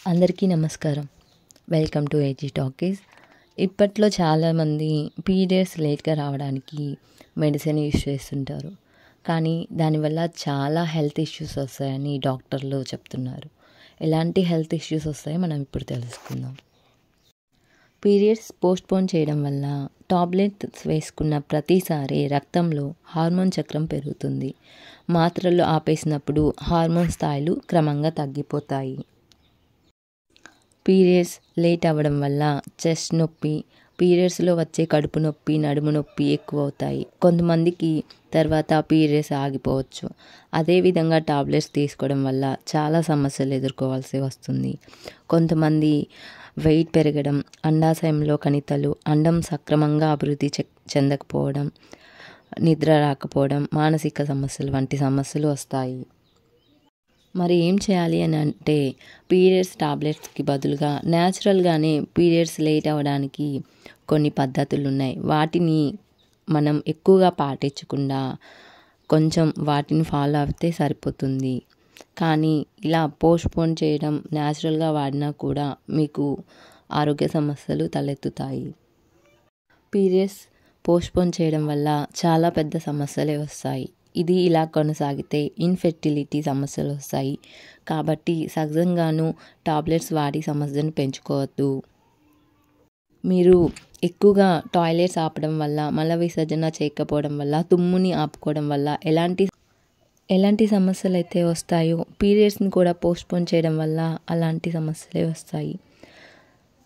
అందరికీ నమస్కారం. Welcome to AG Talkies. ఇప్పట్లో చాలామంది పీరియడ్స్ లేట్‌గా రావడానికి మెడిసిన్ యూజ్ చేస్తుంటారు. కానీ దానివల్ల చాలా హెల్త్ ఇష్యూస్ వస్తాయని డాక్టర్లు చెప్తున్నారు. ఎలాంటి హెల్త్ ఇష్యూస్ వస్తాయో మనం ఇప్పుడు తెలుసుకుందాం. పీరియడ్స్ పోస్ట్‌పోన్ చేయడం వల్ల టాబ్లెట్స్ వేసుకున్న ప్రతిసారి రక్తంలో హార్మోన్ చక్రం పెరుగుతుంది. మాత్రలు ఆపేసినప్పుడు హార్మోన్ స్థాయిలు క్రమంగా తగ్గిపోతాయి. పీరియడ్స్ లేట్ అవ్వడం వల్ల చెస్ట్ నొప్పి, పీరియడ్స్‌లో వచ్చే కడుపు నొప్పి, నడుము నొప్పి ఎక్కువవుతాయి. కొంతమందికి తర్వాత పీరియడ్స్ ఆగిపోవచ్చు. అదేవిధంగా టాబ్లెట్స్ తీసుకోవడం వల్ల చాలా సమస్యలు ఎదుర్కోవాల్సి వస్తుంది. కొంతమంది వెయిట్ పెరగడం, అండాశయంలో కణితులు, అండం సక్రమంగా అభివృద్ధి చెందకపోవడం, నిద్ర రాకపోవడం, మానసిక సమస్యలు వంటి సమస్యలు వస్తాయి. మరి ఏం చేయాలి అని అంటే పీరియడ్స్ టాబ్లెట్స్‌కి బదులుగా న్యాచురల్‌గానే పీరియడ్స్ లేట్ అవ్వడానికి కొన్ని పద్ధతులు ఉన్నాయి. వాటిని మనం ఎక్కువగా పాటించకుండా కొంచెం వాటిని ఫాలో అవుతే సరిపోతుంది. కానీ ఇలా పోస్ట్‌పోన్ చేయడం, న్యాచురల్‌గా వాడినా కూడా మీకు ఆరోగ్య సమస్యలు తలెత్తుతాయి. పీరియడ్స్ పోస్ట్‌పోన్ చేయడం వల్ల చాలా పెద్ద సమస్యలే వస్తాయి. ఇది ఇలా కొనసాగితే ఇన్ఫెర్టిలిటీ సమస్యలు వస్తాయి. కాబట్టి సహజంగాను టాబ్లెట్స్ వాడి సమస్యను పెంచుకోవద్దు. మీరు ఎక్కువగా టాయిలెట్స్ ఆపడం వల్ల, మల విసర్జన చేయకపోవడం వల్ల, తుమ్ముని ఆపుకోవడం వల్ల ఎలాంటి సమస్యలైతే వస్తాయో పీరియడ్స్‌ని కూడా పోస్ట్‌పోన్ చేయడం వల్ల అలాంటి సమస్యలే వస్తాయి.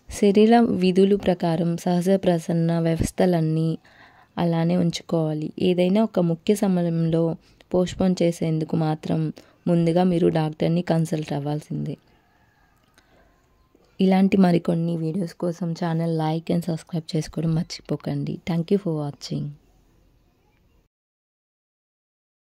శరీర విధులు ప్రకారం సహజ ప్రసరణ వ్యవస్థలన్నీ అలానే ఉంచుకోవాలి. ఏదైనా ఒక ముఖ్య సమయంలో పోస్ట్‌పోన్ చేసేందుకు మాత్రం ముందుగా మీరు డాక్టర్‌ని కన్సల్ట్ అవ్వాల్సిందే. ఇలాంటి మరికొన్ని వీడియోస్ కోసం ఛానల్ లైక్ అండ్ సబ్స్క్రైబ్ చేసుకోవడం మర్చిపోకండి. Thank you for watching.